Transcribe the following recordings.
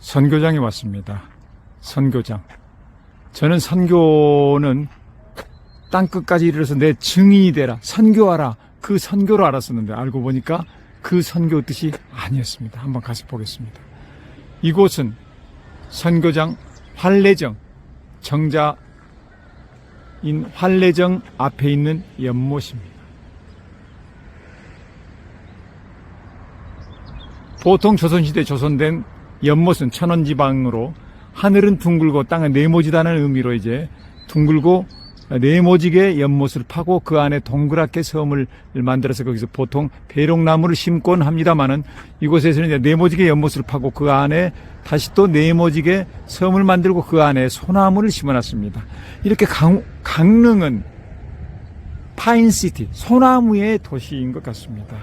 선교장에 왔습니다. 선교장. 저는 선교는 땅끝까지 이르러서 내 증인이 되라, 선교하라, 그 선교로 알았었는데 알고 보니까 그 선교 뜻이 아니었습니다. 한번 가서 보겠습니다. 이곳은 선교장 활례정, 정자인 활례정 앞에 있는 연못입니다. 보통 조선시대 조선된 연못은 천원지방으로 하늘은 둥글고 땅은 네모지다는 의미로 이제 둥글고 네모지게 연못을 파고 그 안에 동그랗게 섬을 만들어서 거기서 보통 배롱나무를 심곤 합니다만은 이곳에서는 이제 네모지게 연못을 파고 그 안에 다시 또 네모지게 섬을 만들고 그 안에 소나무를 심어놨습니다. 이렇게 강릉은 파인시티, 소나무의 도시인 것 같습니다.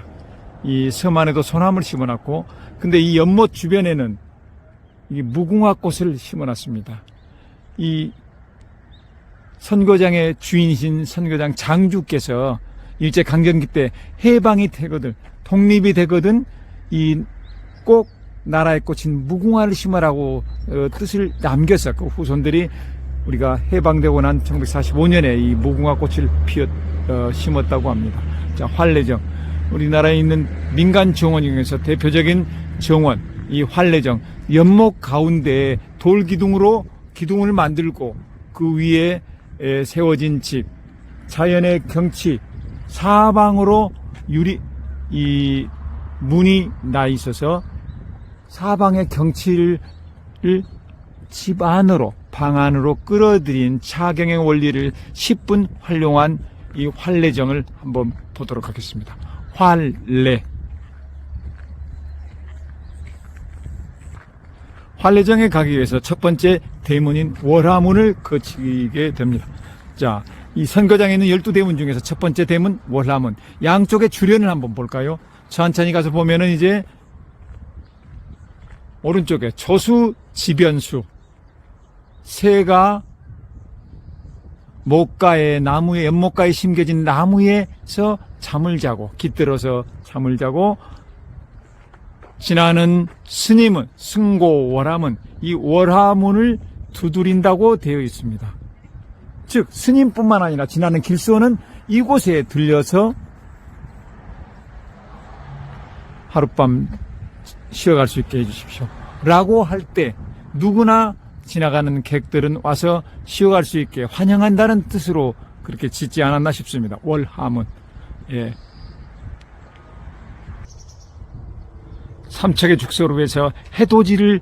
이 섬 안에도 소나무를 심어놨고, 근데 이 연못 주변에는 이 무궁화꽃을 심어놨습니다. 이 선교장의 주인이신 선교장 장주께서 일제강점기 때 해방이 되거든, 독립이 되거든 이 꼭 나라의 꽃인 무궁화를 심으라고 뜻을 남겼었고, 후손들이 우리가 해방되고 난 1945년에 이 무궁화꽃을 심었다고 합니다. 자, 활례정. 우리나라에 있는 민간 정원 중에서 대표적인 정원, 이 활례정. 연못 가운데에 돌기둥으로 기둥을 만들고 그 위에 세워진 집, 자연의 경치, 사방으로 이 문이 나 있어서 사방의 경치를 집 안으로, 방 안으로 끌어들인 차경의 원리를 10분 활용한 이 활례정을 한번 보도록 하겠습니다. 활례. 활례정에 가기 위해서 첫 번째 대문인 월화문을 거치게 됩니다. 자, 이 선교장에 있는 12대문 중에서 첫 번째 대문 월화문. 양쪽의 주련을 한번 볼까요? 천천히 가서 보면은 이제 오른쪽에 조수 지변수, 새가 목가에, 나무에, 연못가에 심겨진 나무에서 잠을 자고, 깃들어서 잠을 자고, 지나는 스님은, 승고 월화문, 이 월화문을 두드린다고 되어 있습니다. 즉 스님뿐만 아니라 지나는 길서는 이곳에 들려서 하룻밤 쉬어갈 수 있게 해주십시오 라고 할 때 누구나 지나가는 객들은 와서 쉬어갈 수 있게 환영한다는 뜻으로 그렇게 짓지 않았나 싶습니다. 월화문. 예. 삼척의 죽서로 해서 해돋이의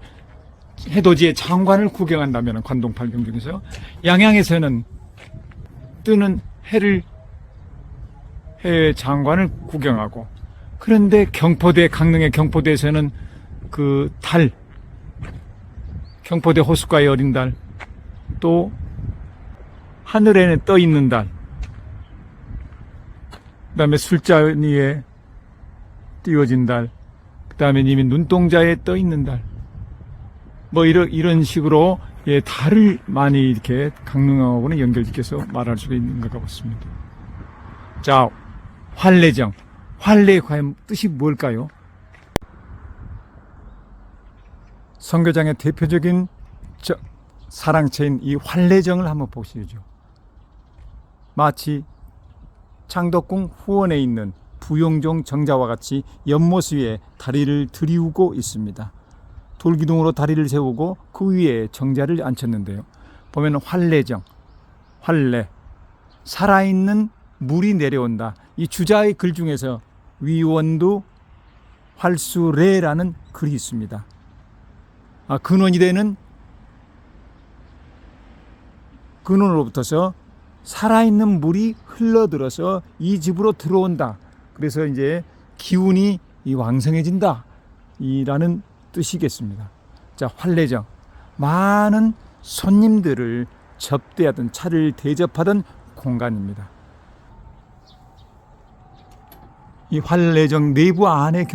장관을 구경한다면, 관동팔경 중에서 양양에서는 뜨는 해의 장관을 구경하고, 그런데 강릉의 경포대에서는 그 달, 경포대 호숫가의 어린 달, 또 하늘에는 떠 있는 달, 그 다음에 술자리에 띄워진 달, 그 다음에 이미 눈동자에 떠 있는 달, 뭐 이런 식으로 예, 달을 많이 이렇게 강릉하고는 연결시켜서 말할 수가 있는 것 같습니다. 자, 활례정. 활례의 과연 뜻이 뭘까요? 선교장의 대표적인 사랑채인 이 활례정을 한번 보시죠. 마치 창덕궁 후원에 있는 부용종 정자와 같이 연못 위에 다리를 들이우고 있습니다. 돌기둥으로 다리를 세우고 그 위에 정자를 앉혔는데요. 보면 활례정, 활례, 살아있는 물이 내려온다. 이 주자의 글 중에서 위원두 활수레라는 글이 있습니다. 근원이 되는 근원으로부터서 살아있는 물이 흘러들어서 이 집으로 들어온다. 그래서 이제 기운이 왕성해진다 이라는 뜻이겠습니다. 자, 활례정. 많은 손님들을 접대하던, 차를 대접하던 공간입니다. 이 활례정 내부 안을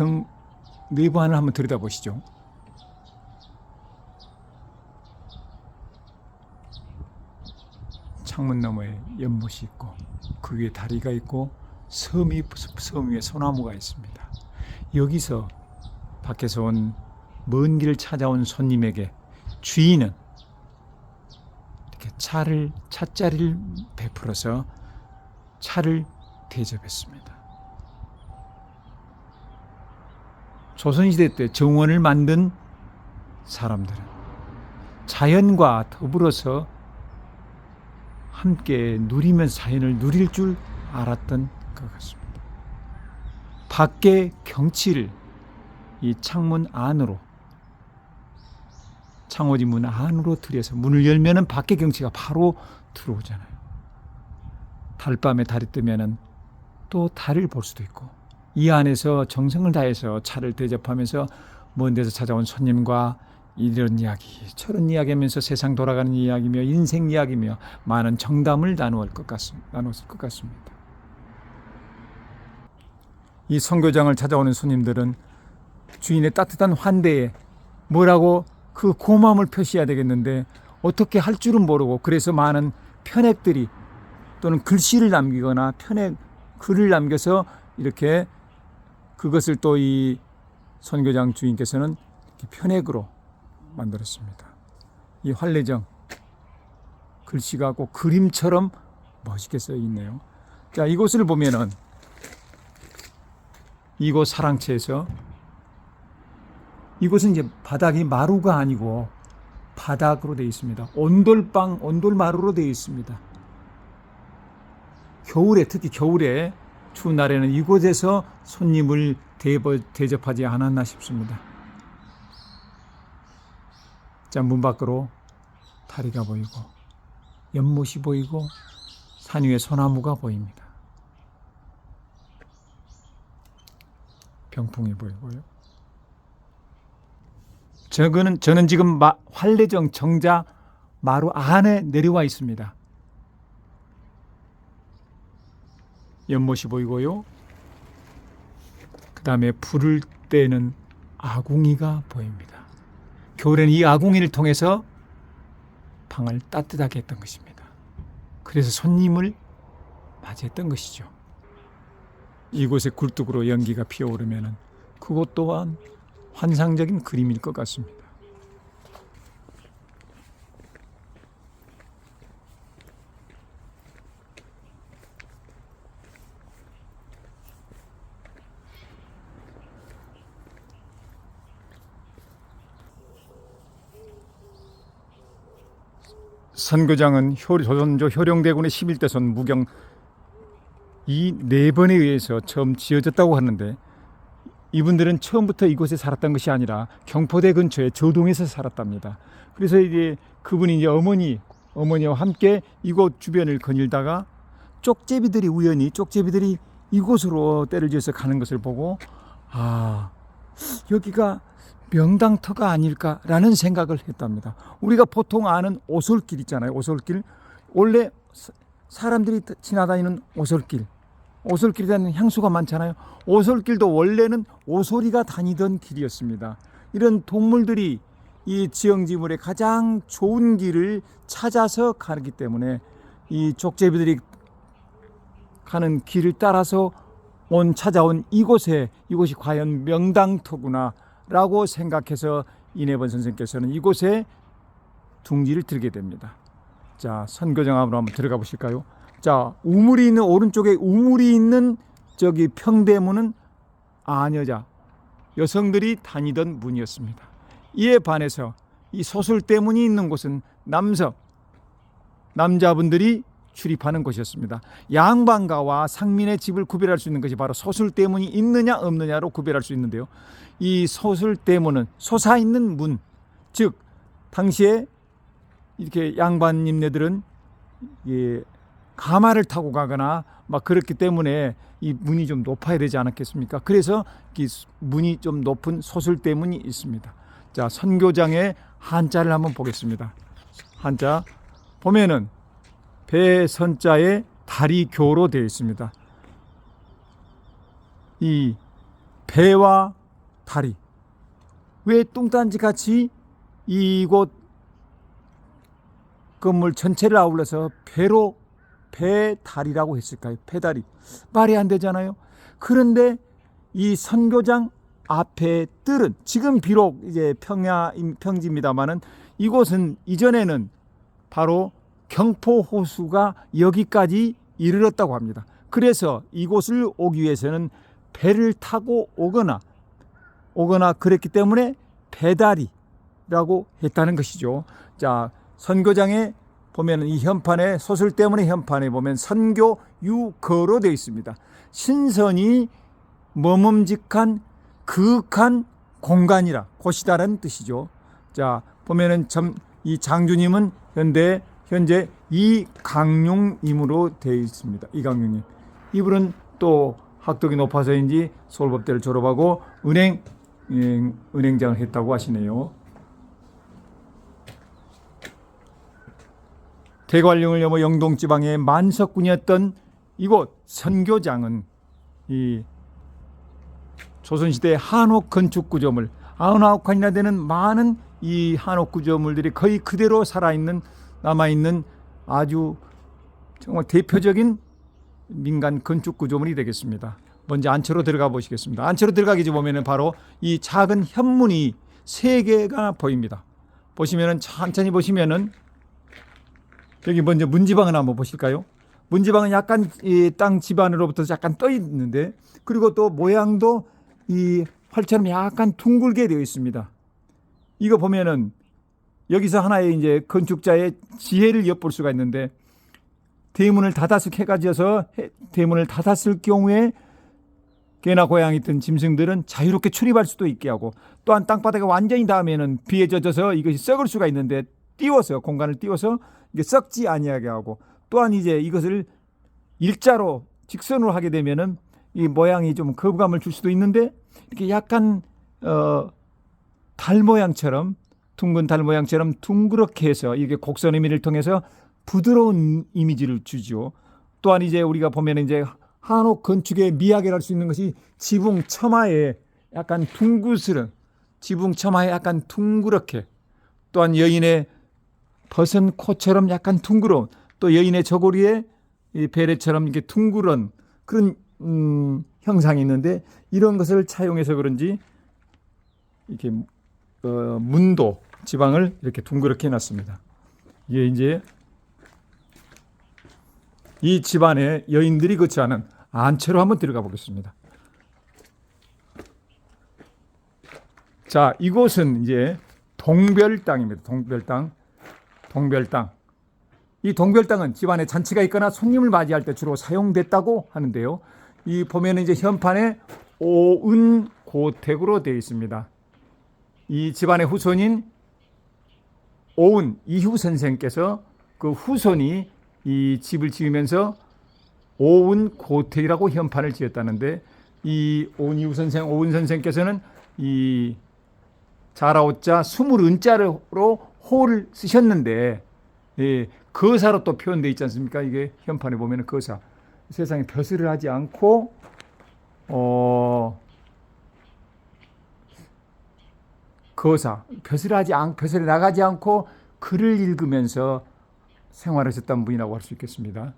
한번 들여다보시죠. 창문 너머에 연못이 있고 그 위에 다리가 있고 섬 위에 소나무가 있습니다. 여기서 밖에서 온 먼 길을 찾아온 손님에게 주인은 이렇게 찻자리를 베풀어서 차를 대접했습니다. 조선시대 때 정원을 만든 사람들은 자연과 더불어서 함께 누리면서 자연을 누릴 줄 알았던 것 같습니다. 밖의 경치를 이 창문 안으로, 창호지 문 안으로 들여서 문을 열면은 밖의 경치가 바로 들어오잖아요. 달밤에 달이 뜨면은 또 달을 볼 수도 있고, 이 안에서 정성을 다해서 차를 대접하면서 먼 데서 찾아온 손님과 이런 이야기, 저런 이야기하면서 세상 돌아가는 이야기며 인생 이야기며 많은 정담을 나눴을 것 같습니다. 이 선교장을 찾아오는 손님들은 주인의 따뜻한 환대에 뭐라고 그 고마움을 표시해야 되겠는데 어떻게 할 줄은 모르고, 그래서 많은 편액들이 또는 글씨를 남기거나 글을 남겨서 이렇게 그것을 또 이 선교장 주인께서는 편액으로 만들었습니다. 이 활례정 글씨가 꼭 그림처럼 멋있게 써 있네요. 자, 이곳을 보면은 이곳 사랑채에서, 이곳은 이제 바닥이 마루가 아니고 바닥으로 되어 있습니다. 온돌마루로 되어 있습니다. 겨울에, 특히 겨울에 추운 날에는 이곳에서 손님을 대접하지 않았나 싶습니다. 자, 문 밖으로 다리가 보이고 연못이 보이고 산 위에 소나무가 보입니다. 병풍이 보이고요. 저는 지금 활례정 정자 마루 안에 내려와 있습니다. 연못이 보이고요. 그 다음에 불을 떼는 아궁이가 보입니다. 겨울에는 이 아궁이를 통해서 방을 따뜻하게 했던 것입니다. 그래서 손님을 맞이했던 것이죠. 이곳에 굴뚝으로 연기가 피어오르면 그것 또한 환상적인 그림일 것 같습니다. 선교장은 조선조 효령대군의 11대손 무경 이 4번에 의해서 처음 지어졌다고 하는데, 이분들은 처음부터 이곳에 살았던 것이 아니라 경포대 근처에 저동에서 살았답니다. 그래서 이제 그분이 이제 어머니와 함께 이곳 주변을 거닐다가 쪽제비들이 이곳으로 때를 지어서 가는 것을 보고, 여기가 명당터가 아닐까라는 생각을 했답니다. 우리가 보통 아는 오솔길 있잖아요. 오솔길, 원래 사람들이 지나다니는 오솔길에 다니는 향수가 많잖아요. 오솔길도 원래는 오소리가 다니던 길이었습니다. 이런 동물들이 이 지형지물의 가장 좋은 길을 찾아서 가기 때문에 이 족제비들이 가는 길을 따라서 찾아온 이곳이 과연 명당터구나 라고 생각해서 이내번 선생께서는 이곳에 둥지를 들게 됩니다. 자, 선교정함으로 한번 들어가 보실까요? 자, 오른쪽에 우물이 있는 저기 평대문은 여성들이 다니던 문이었습니다. 이에 반해서 이 소술대문이 있는 곳은 남자분들이 출입하는 곳이었습니다. 양반가와 상민의 집을 구별할 수 있는 것이 바로 소술대문이 있느냐 없느냐로 구별할 수 있는데요. 이 소술대문은 솟아있는 문, 즉 당시에 이렇게 양반님네들은 가마를 타고 가거나 막 그렇기 때문에 이 문이 좀 높아야 되지 않았겠습니까? 그래서 이 문이 좀 높은 소술대문이 있습니다. 자, 선교장의 한자를 한번 보겠습니다. 한자 보면은 배선자에 다리교로 되어 있습니다. 이 배와 다리, 왜 뚱딴지 같이 이곳 건물 전체를 아울러서 배다리라고 했을까요? 배다리, 말이 안 되잖아요. 그런데 이 선교장 앞에 뜰은 지금 비록 이제 평지입니다만은 이곳은 이전에는 바로 경포 호수가 여기까지 이르렀다고 합니다. 그래서 이곳을 오기 위해서는 배를 타고 오거나 그랬기 때문에 배다리라고 했다는 것이죠. 자, 선교장에 보면은 이 현판에 소설 때문에 현판에 보면 선교 유거로 되어 있습니다. 신선이 머멈직한 그윽한 공간이라 곳이다라는 뜻이죠. 자, 보면은 이 장주님은 현재 이강용님으로 되어 있습니다. 이강용님. 이분은 또 학덕이 높아서인지 서울법대를 졸업하고 은행장을 했다고 하시네요. 대관령을 넘어 영동지방의 만석군이었던 이곳 선교장은 이 조선시대 한옥 건축구조물 99칸이나 되는 많은 이 한옥 구조물들이 거의 그대로 남아있는 아주 정말 대표적인 민간 건축 구조물이 되겠습니다. 먼저 안채로 들어가 보시겠습니다. 안채로 들어가기 전에 보면은 바로 이 작은 현문이 3개가 보입니다. 보시면은 천천히 보시면은 여기 먼저 문지방을 한번 보실까요? 문지방은 약간 이 땅 집안으로부터 약간 떠 있는데, 그리고 또 모양도 이 활처럼 약간 둥글게 되어 있습니다. 이거 보면은 여기서 하나의 이제 건축자의 지혜를 엿볼 수가 있는데, 대문을 닫았을 해가지어서 대문을 닫았을 경우에 개나 고양이 등 짐승들은 자유롭게 출입할 수도 있게 하고, 또한 땅바닥에 완전히 닿으면은 비에 젖어서 이것이 썩을 수가 있는데 공간을 띄워서 이게 썩지 아니하게 하고, 또한 이제 이것을 일자로 직선으로 하게 되면은 이 모양이 좀 거부감을 줄 수도 있는데, 이렇게 약간 달 모양처럼 둥근 달 모양처럼 둥그렇게 해서 이게 곡선 의미를 통해서 부드러운 이미지를 주죠. 또한 이제 우리가 보면 이제 한옥 건축의 미학이랄 수 있는 것이 지붕 처마에 약간 둥그렇게, 또한 여인의 벗은 코처럼 약간 둥그러운, 또 여인의 저고리에 이 베레처럼 이렇게 둥그런 그런 형상이 있는데, 이런 것을 차용해서 그런지 이렇게 문도 지방을 이렇게 둥그렇게 해놨습니다. 이게 이제 이 집안에 여인들이 거처하는 안채로 한번 들어가 보겠습니다. 자, 이곳은 이제 동별땅입니다. 동별땅. 이 동별땅은 집안에 잔치가 있거나 손님을 맞이할 때 주로 사용됐다고 하는데요. 이 보면은 이제 현판에 오은고택으로 되어 있습니다. 이 집안의 후손인 오은 이후 선생께서 그 후손이 이 집을 지으면서 오은고택이라고 현판을 지었다는데, 이 오은 이후 선생, 오은 선생께서는 이 자라오자 20은자로 호를 쓰셨는데, 예, 거사로 또 표현되어 있지 않습니까? 이게 현판에 보면은 거사. 세상에 벼슬을 하지 않고 거사, 벼슬에 나가지 않고 글을 읽으면서 생활하셨던 분이라고 할 수 있겠습니다.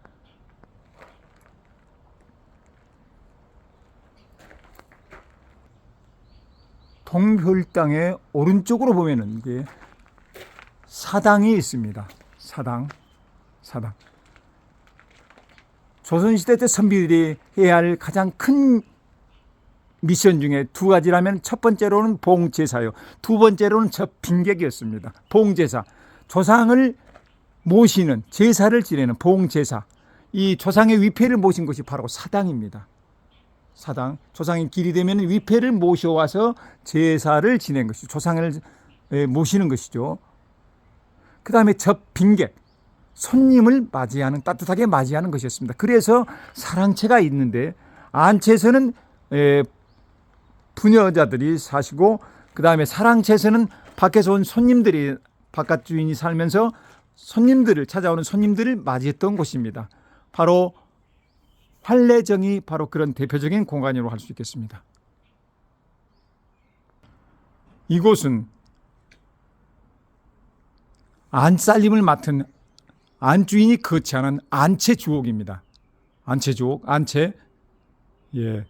동별땅의 오른쪽으로 보면은 이게 사당이 있습니다. 사당. 조선시대 때 선비들이 해야 할 가장 큰 미션 중에 2가지라면, 첫 번째로는 봉제사요. 2번째로는 접빈객이었습니다. 봉제사. 조상을 모시는, 제사를 지내는 봉제사. 이 조상의 위패를 모신 것이 바로 사당입니다. 사당. 조상이 길이 되면 위패를 모셔와서 제사를 지낸 것이죠. 조상을 모시는 것이죠. 그 다음에 접빈객. 손님을 따뜻하게 맞이하는 것이었습니다. 그래서 사랑채가 있는데, 안채에서는 부녀자들이 사시고, 그 다음에 사랑채에서는 밖에서 온 손님들이, 바깥 주인이 살면서 찾아오는 손님들을 맞이했던 곳입니다. 바로 활례정이 바로 그런 대표적인 공간이라고 할 수 있겠습니다. 이곳은 안살림을 맡은 안주인이 거처하는 안채주옥입니다. 안채주옥, 예.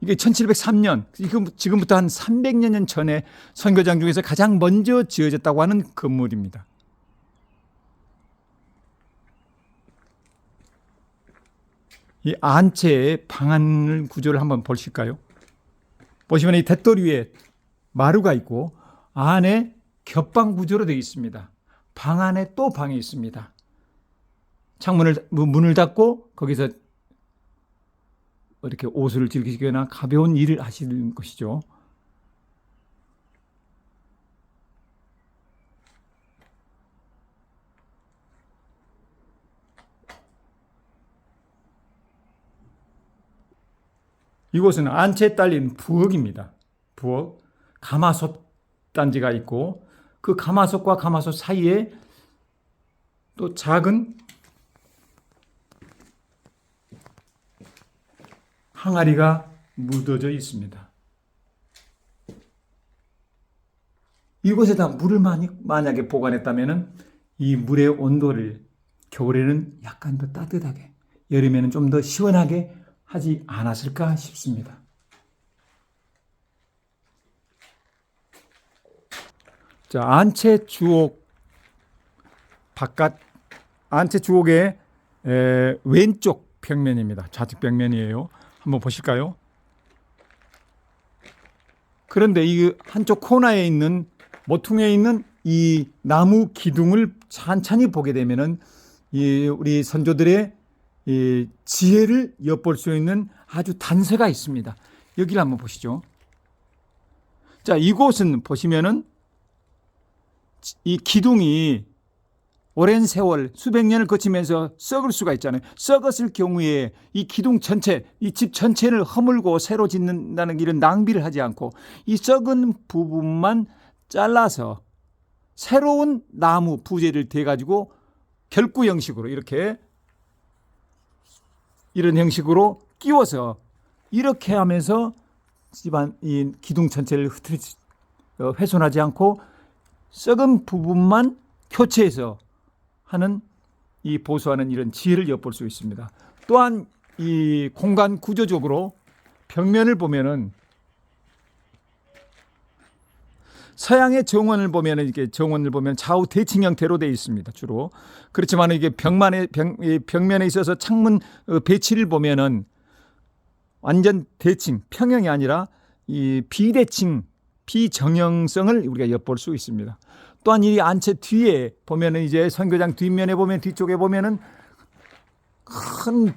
이게 1703년, 지금부터 한 300여 년 전에 선교장 중에서 가장 먼저 지어졌다고 하는 건물입니다. 이 안채의 방안 구조를 한번 보실까요? 보시면 이 돛돌 위에 마루가 있고 안에 겹방 구조로 되어 있습니다. 방 안에 또 방이 있습니다. 문을 닫고 거기서 이렇게 옷을 즐기시거나 가벼운 일을 하시는 것이죠. 이곳은 안채에 딸린 부엌입니다. 부엌, 가마솥 단지가 있고 그 가마솥과 가마솥 사이에 또 작은 항아리가 묻어져 있습니다. 이곳에다 물을 만약에 보관했다면 이 물의 온도를 겨울에는 약간 더 따뜻하게, 여름에는 좀 더 시원하게 하지 않았을까 싶습니다. 자, 안채 주옥 바깥, 안채 주옥의 왼쪽 벽면입니다. 좌측 벽면이에요. 한번 보실까요? 그런데 이 한쪽 코너에 있는 모퉁이에 있는 이 나무 기둥을 찬찬히 보게 되면은 우리 선조들의 이 지혜를 엿볼 수 있는 아주 단서가 있습니다. 여기를 한번 보시죠. 자, 이곳은 보시면은 이 기둥이 오랜 세월 수백 년을 거치면서 썩을 수가 있잖아요. 썩었을 경우에 이 기둥 전체, 이 집 전체를 허물고 새로 짓는다는 이런 낭비를 하지 않고 이 썩은 부분만 잘라서 새로운 나무 부재를 대가지고 결구 형식으로 이런 형식으로 끼워서 이렇게 하면서 집안 이 기둥 전체를 훼손하지 않고 썩은 부분만 교체해서 하는 이 보수하는 이런 지혜를 엿볼 수 있습니다. 또한 이 공간 구조적으로 벽면을 보면은 서양의 정원을 보면은 이렇게 정원을 보면 좌우 대칭 형태로 되어 있습니다. 주로. 그렇지만 이게 벽면에 있어서 창문 배치를 보면은 완전 대칭, 평형이 아니라 이 비대칭, 비정형성을 우리가 엿볼 수 있습니다. 또한 이 안채 뒤에 보면은 이제 선교장 뒷면에 보면 뒤쪽에 보면은 큰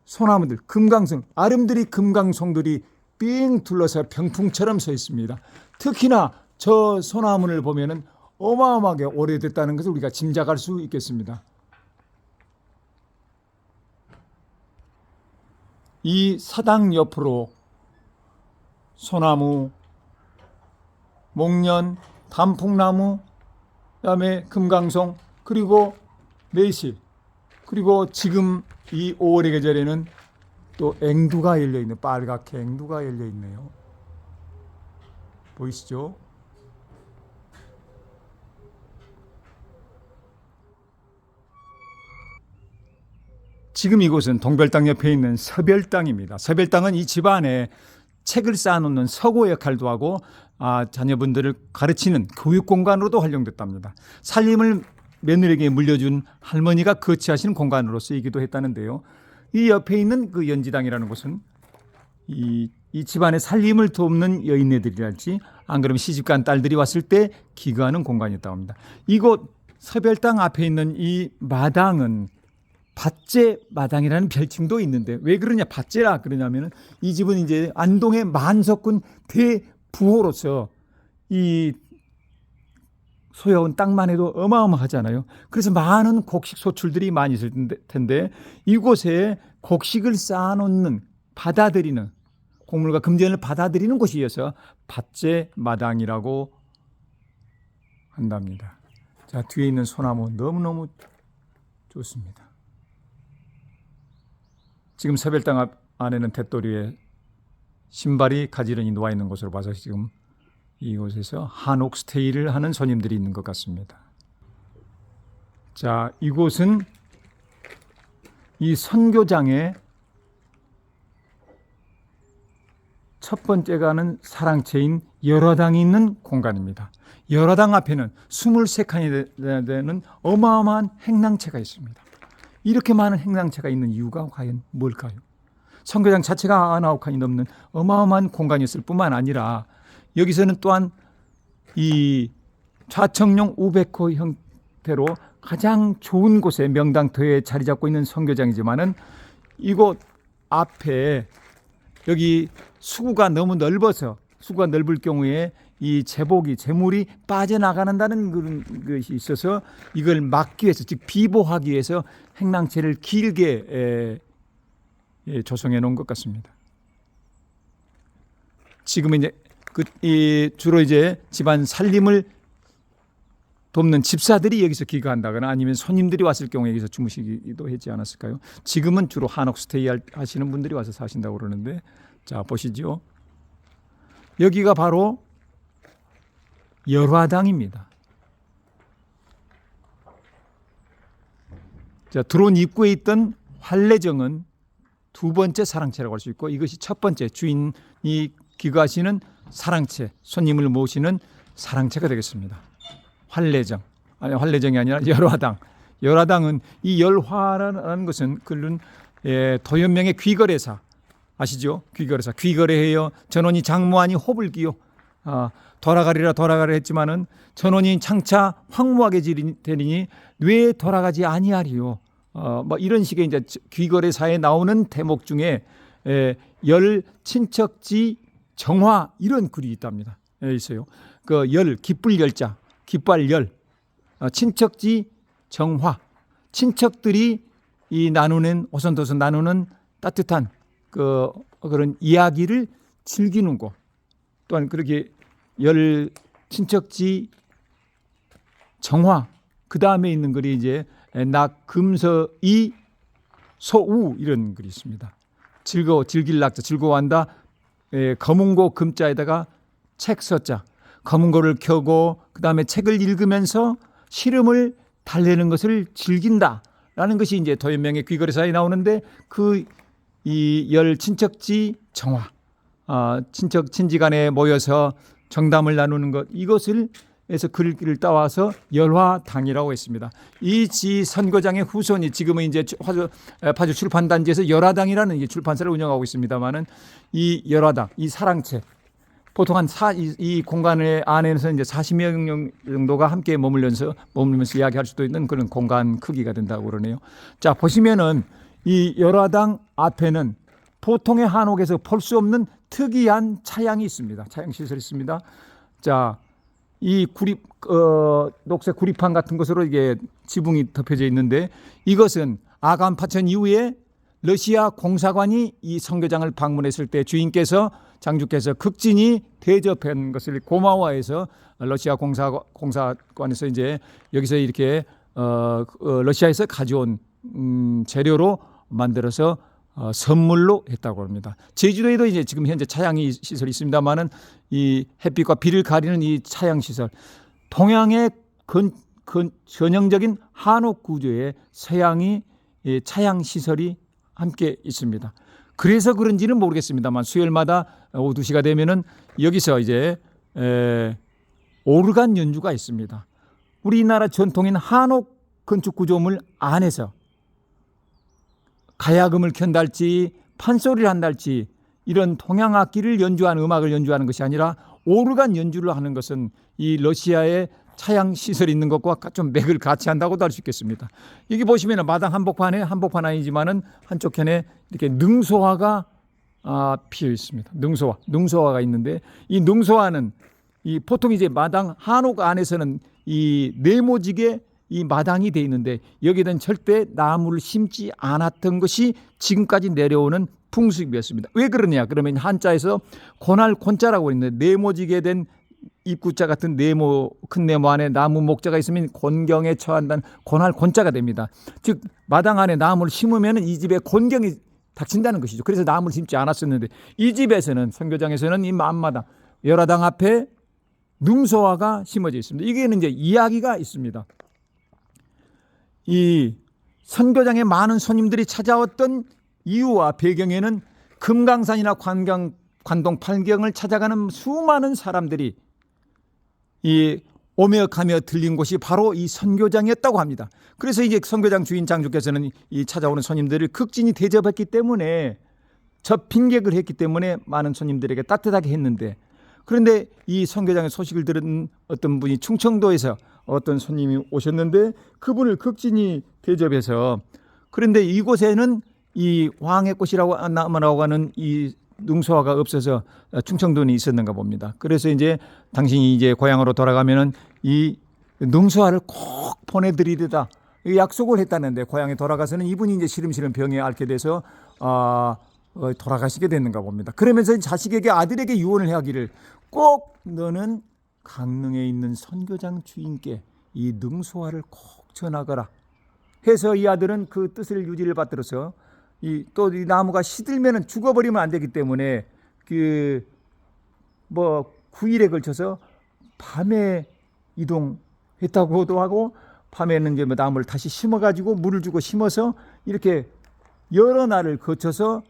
소나무들, 금강송, 아름드리 금강송들이 삥 둘러서 병풍처럼 서 있습니다. 특히나 저 소나무를 보면은 어마어마하게 오래됐다는 것을 우리가 짐작할 수 있겠습니다. 이 사당 옆으로 소나무, 목련, 단풍나무, 그다음에 금강송, 그리고 매실, 그리고 지금 이 5월의 계절에는 또 앵두가 열려있네요. 빨갛게 앵두가 열려있네요. 보이시죠? 지금 이곳은 동별당 옆에 있는 서별당입니다. 서별당은 이 집안에 책을 쌓아놓는 서고 역할도 하고 자녀분들을 가르치는 교육 공간으로도 활용됐답니다. 살림을 며느리에게 물려준 할머니가 거치하시는 공간으로 쓰이기도 했다는데요. 이 옆에 있는 그 연지당이라는 곳은 이 집안의 살림을 돕는 여인네들이랄지 안 그러면 시집간 딸들이 왔을 때 기거하는 공간이었다고 합니다. 이곳 서별당 앞에 있는 이 마당은 밭재 마당이라는 별칭도 있는데 왜 그러냐 밭재라 그러냐면은 이 집은 이제 안동의 만석군 대부호로서 이 소여온 땅만 해도 어마어마하잖아요. 그래서 많은 곡식 소출들이 많이 있을 텐데 이곳에 곡식을 쌓아놓는 받아들이는 곡물과 금전을 받아들이는 곳이어서 밭재 마당이라고 한답니다. 자, 뒤에 있는 소나무 너무너무 좋습니다. 지금 서별당 안에는 돛돌 위에 신발이 가지런히 놓아 있는 곳으로 봐서 지금 이곳에서 한옥 스테이를 하는 손님들이 있는 것 같습니다. 자, 이곳은 이 선교장의 첫 번째가는 사랑채인 열화당이 있는 공간입니다. 열화당 앞에는 23칸이 되는 어마어마한 행랑채가 있습니다. 이렇게 많은 행랑채가 있는 이유가 과연 뭘까요? 선교장 자체가 99칸이 넘는 어마어마한 공간이었을 뿐만 아니라 여기서는 또한 이 좌청룡 우백호 형태로 가장 좋은 곳에 명당터에 자리 잡고 있는 선교장이지만은 이곳 앞에 여기 수구가 너무 넓어서 수구가 넓을 경우에 이 재물이 빠져나가는다는 그런 것이 있어서 이걸 막기 위해서, 즉 비보하기 위해서 행랑채를 길게 조성해 놓은 것 같습니다. 지금은 이제 주로 이제 집안 살림을 돕는 집사들이 여기서 기거한다거나 아니면 손님들이 왔을 경우에 여기서 주무시기도 했지 않았을까요? 지금은 주로 한옥 스테이 하시는 분들이 와서 사신다고 그러는데, 자 보시죠. 여기가 바로 열화당입니다. 자, 들어온 입구에 있던 활례정은 두 번째 사랑채라고 할 수 있고, 이것이 첫 번째 주인이 기거하시는 사랑채, 손님을 모시는 사랑채가 되겠습니다. 활례정, 아니 활례정이 아니라 열화당. 열화당은 이 열화라는 것은 그런 도연명의 귀거래사 아시죠? 귀거래사, 귀거래해요. 전원이 장무하니 호흡을 끼요. 돌아가리라 했지만은 전원이 장차 황무하게 되리니 왜 돌아가지 아니하리요. 뭐 이런 식의 이제 귀거래사에 나오는 대목 중에 열 친척지 정화 이런 글이 있답니다. 있어요. 그 열 기쁠 열자, 기뻐할 열, 친척지 정화, 친척들이 이 나누는 오손도손 나누는 따뜻한 그런 이야기를 즐기는 곳. 또한 그렇게 열 친척지 정화, 그 다음에 있는 글이 이제 낙금서이 소우 이런 글이 있습니다. 즐길 낙자, 즐거워한다. 검은고 금자에다가 책 서자, 검은고를 켜고 그 다음에 책을 읽으면서 시름을 달래는 것을 즐긴다라는 것이 이제 도연명의 귀거래사에 나오는데, 그 이 열 친척지 정화, 친지간에 모여서 정담을 나누는 것, 이것을 해서 글을 따와서 열화당이라고 했습니다. 이 선교장의 후손이 지금은 이제 파주 출판단지에서 열화당이라는 이 출판사를 운영하고 있습니다만은, 이 열화당, 이 사랑채, 보통 이 공간의 안에서 이제 40명 정도가 함께 머물면서 이야기할 수도 있는 그런 공간 크기가 된다고 그러네요. 자, 보시면은 이 열화당 앞에는 보통의 한옥에서 볼 수 없는 특이한 차양이 있습니다. 차양 시설이 있습니다. 자, 이 녹색 구리판 같은 것으로 이게 지붕이 덮여져 있는데, 이것은 아간 파천 이후에 러시아 공사관이 이 선교장을 방문했을 때 장주께서 극진히 대접한 것을 고마워해서 러시아 공사관에서 이제 여기서 이렇게 러시아에서 가져온 재료로 만들어서 선물로 했다고 합니다. 제주도에도 이제 지금 현재 차양이 시설이 있습니다만은, 이 햇빛과 비를 가리는 이 차양 시설, 동양의 전형적인 한옥 구조의 서양이 차양 시설이 함께 있습니다. 그래서 그런지는 모르겠습니다만 수요일마다 오후 2시가 되면은 여기서 이제 오르간 연주가 있습니다. 우리나라 전통인 한옥 건축 구조물 안에서 가야금을 켠달지 판소리를 한달지 이런 동양 악기를 연주하는, 음악을 연주하는 것이 아니라 오르간 연주를 하는 것은 이 러시아의 차양 시설이 있는 것과 좀 맥을 같이 한다고도 할 수 있겠습니다. 여기 보시면 마당 한복판 아니지만은 한쪽 편에 이렇게 능소화가 피어 있습니다. 능소화가 있는데, 이 능소화는 이 보통 이제 마당 한옥 안에서는 이 네모지게 이 마당이 돼 있는데, 여기에는 절대 나무를 심지 않았던 것이 지금까지 내려오는 풍습이었습니다. 왜 그러냐? 그러면 한자에서 곤알곤자라고 있는데, 네모지게 된 입구자 같은 큰 네모 안에 나무 목자가 있으면 곤경에 처한다는 곤알곤자가 됩니다. 즉 마당 안에 나무를 심으면 이 집에 곤경이 닥친다는 것이죠. 그래서 나무를 심지 않았었는데, 이 집에서는, 선교장에서는 이 앞마당 열화당 앞에 능소화가 심어져 있습니다. 이게는 이제 이야기가 있습니다. 이 선교장에 많은 손님들이 찾아왔던 이유와 배경에는 금강산이나 관동 팔경을 찾아가는 수많은 사람들이 이 오며 가며 들린 곳이 바로 이 선교장이었다고 합니다. 그래서 이제 선교장 주인 장주께서는 이 찾아오는 손님들을 극진히 대접했기 때문에, 접賓객을 했기 때문에 많은 손님들에게 따뜻하게 했는데, 그런데 이 선교장의 소식을 들은 어떤 분이 충청도에서 어떤 손님이 오셨는데 그분을 극진히 대접해서, 그런데 이곳에는 이 황해 꽃이라고 하는 이 능소화가 없어서 충청도는 있었는가 봅니다. 그래서 이제 당신이 이제 고향으로 돌아가면은 이 능소화를 꼭 보내드리리다 약속을 했다는데, 고향에 돌아가서는 이분이 이제 시름시름 병에 앓게 돼서 돌아가시게 됐는가 봅니다. 그러면서 자식에게, 아들에게 유언을 하기를, 꼭 너는 강릉에 있는 선교장 주인께 이 능소화를 꼭 전하거라 해서, 이 아들은 그 뜻을 유지를 받들어서 또 이 나무가 시들면은 죽어버리면 안 되기 때문에 그 9일에 걸쳐서 밤에 이동했다고도 하고, 밤에는 이제 나무를 다시 심어가지고 물을 주고 심어서 이렇게 여러 날을 거쳐서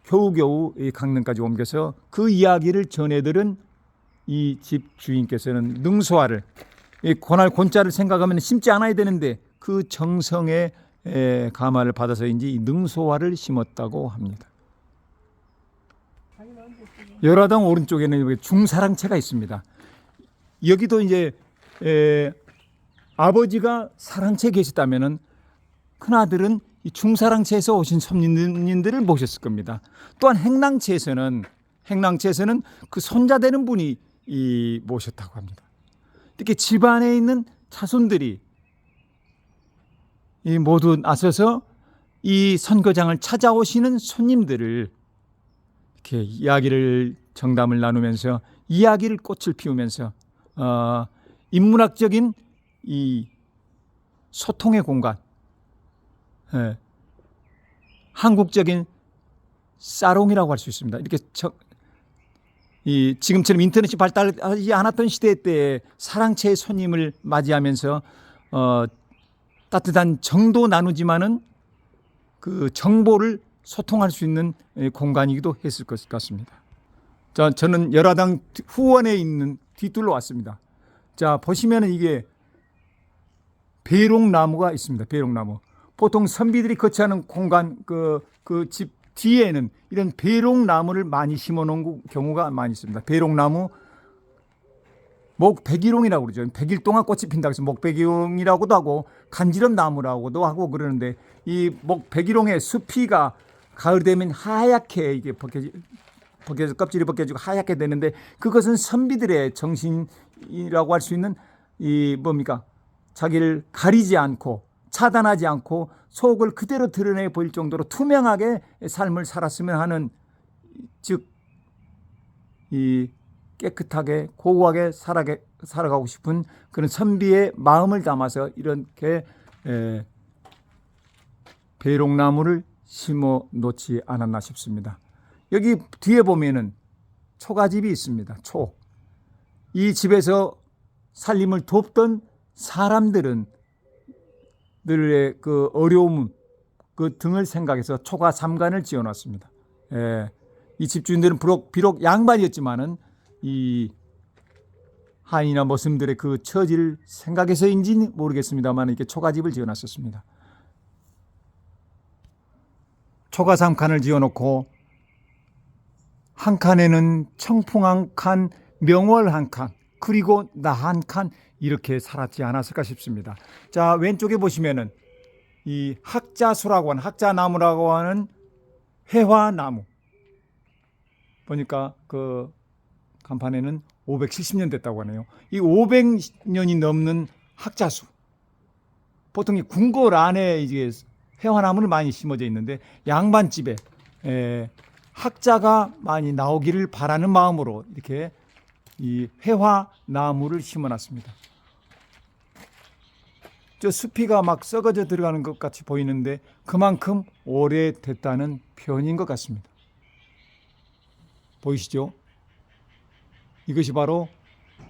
겨우겨우 이 강릉까지 옮겨서 그 이야기를 전해들은 이 집 주인께서는 능소화를, 이 고날 곤자를 생각하면 심지 않아야 되는데 그 정성의 감화를 받아서인지 이 능소화를 심었다고 합니다. 열화당 오른쪽에는 중사랑채가 있습니다. 여기도 이제 아버지가 사랑채에 계셨다면은 큰아들은 이 중사랑채에서 오신 손님들을 모셨을 겁니다. 또한 행랑채에서는 그 손자 되는 분이 모셨다고 합니다. 이렇게 집안에 있는 자손들이 모두 나서서 이 선교장을 찾아오시는 손님들을 이렇게 이야기를, 정담을 나누면서 이야기를 꽃을 피우면서 인문학적인 이 소통의 공간, 한국적인 사롱이라고 할 수 있습니다. 이렇게 지금처럼 인터넷이 발달하지 않았던 시대 때 사랑채의 손님을 맞이하면서 따뜻한 정도 나누지만은 그 정보를 소통할 수 있는 공간이기도 했을 것 같습니다. 자, 저는 열화당 후원에 있는 뒤뜰로 왔습니다. 자, 보시면은 이게 배롱나무가 있습니다. 배롱나무. 보통 선비들이 거처하는 공간, 그 집 뒤에는 이런 배롱나무를 많이 심어 놓은 경우가 많이 있습니다. 배롱나무, 목백일홍이라고 그러죠. 100일 동안 꽃이 핀다고 해서 목백일홍이라고도 하고 간지럼나무라고도 하고 그러는데, 이 목백일홍의 수피가 가을 되면 하얗게 이게 벗겨져 껍질이 벗겨지고 하얗게 되는데, 그것은 선비들의 정신이라고 할 수 있는 자기를 가리지 않고 차단하지 않고 속을 그대로 드러내 보일 정도로 투명하게 삶을 살았으면 하는, 즉 깨끗하게 고고하게 살아가고 싶은 그런 선비의 마음을 담아서 이렇게 배롱나무를 심어 놓지 않았나 싶습니다. 여기 뒤에 보면은 초가집이 있습니다. 이 집에서 살림을 돕던 사람들은 들의 그 어려움 그 등을 생각해서 초가 삼간을 지어놨습니다. 이 집주인들은 비록 양반이었지만은 이 하인이나 머슴들의 그 처지를 생각해서인지는 모르겠습니다만 이렇게 초가집을 지어놨었습니다. 초가 3칸을 지어놓고 한 칸에는 청풍 한 칸, 명월 한 칸, 그리고 나 한 칸, 이렇게 살았지 않았을까 싶습니다. 자, 왼쪽에 보시면은 이 학자수라고 하는, 학자나무라고 하는 회화나무, 보니까 그 간판에는 570년 됐다고 하네요. 이 500년이 넘는 학자수, 보통 이 궁궐 안에 이제 회화나무를 많이 심어져 있는데, 양반집에 학자가 많이 나오기를 바라는 마음으로 이렇게 이 회화나무를 심어놨습니다. 저 수피가 막 썩어져 들어가는 것 같이 보이는데 그만큼 오래됐다는 표현인 것 같습니다. 보이시죠? 이것이 바로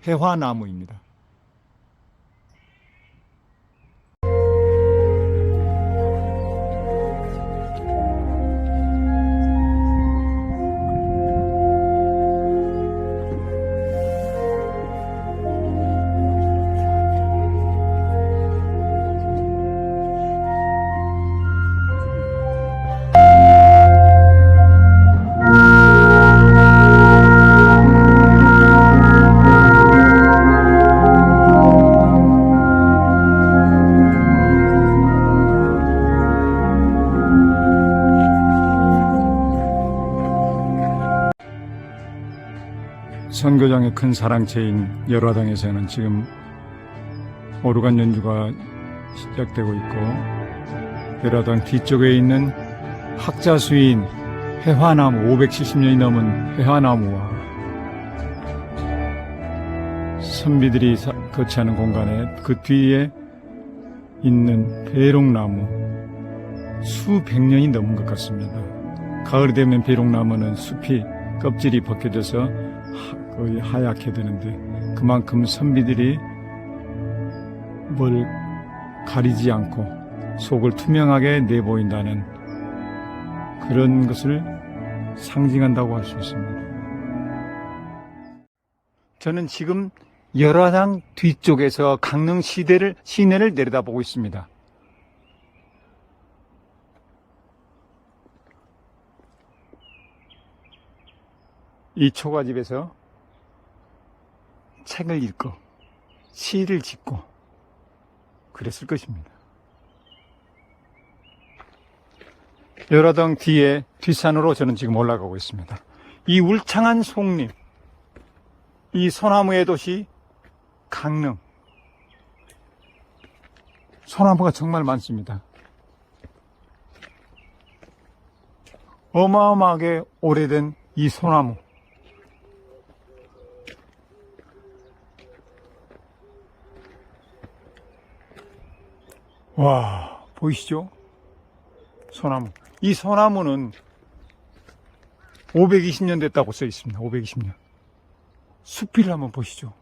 회화나무입니다. 선교장의 큰 사랑체인 열화당에서는 지금 오르간 연주가 시작되고 있고, 열화당 뒤쪽에 있는 학자수인 회화나무, 570년이 넘은 회화나무와 선비들이 거치하는 공간에 그 뒤에 있는 배롱나무, 수백 년이 넘은 것 같습니다. 가을이 되면 배롱나무는 숲이 껍질이 벗겨져서 거의 하얗게 되는데, 그만큼 선비들이 뭘 가리지 않고 속을 투명하게 내보인다는 그런 것을 상징한다고 할 수 있습니다. 저는 지금 열화당 뒤쪽에서 강릉 시내를 내려다보고 있습니다. 이 초가집에서 책을 읽고 시를 짓고 그랬을 것입니다. 열화당 뒤에 뒷산으로 저는 지금 올라가고 있습니다. 이 울창한 송림, 이 소나무의 도시 강릉, 소나무가 정말 많습니다. 어마어마하게 오래된 이 소나무, 와, 보이시죠? 소나무. 이 소나무는 520년 됐다고 써 있습니다. 520년. 숲을 한번 보시죠.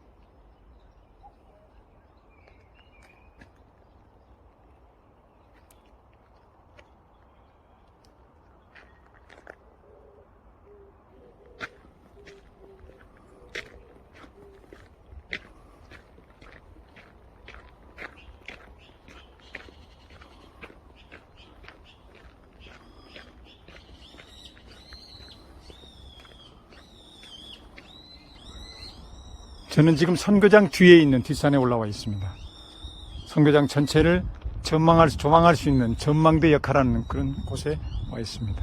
저는 지금 선교장 뒤에 있는 뒷산에 올라와 있습니다. 선교장 전체를 조망할 수 있는 전망대 역할하는 그런 곳에 와 있습니다.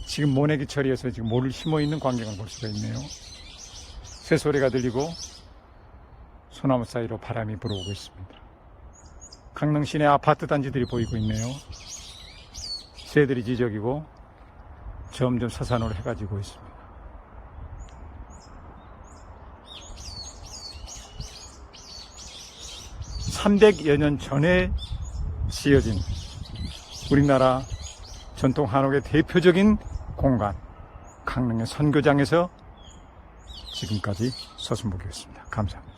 지금 모내기철이어서 지금 모를 심어 있는 광경을 볼 수가 있네요. 새소리가 들리고 소나무 사이로 바람이 불어오고 있습니다. 강릉 시내 아파트 단지들이 보이고 있네요. 새들이 지저귀고 점점 서산으로 해가 지고 있습니다. (300여 년) 전에 지어진 우리나라 전통 한옥의 대표적인 공간, 강릉의 선교장에서 지금까지 서순복이었습니다. 감사합니다.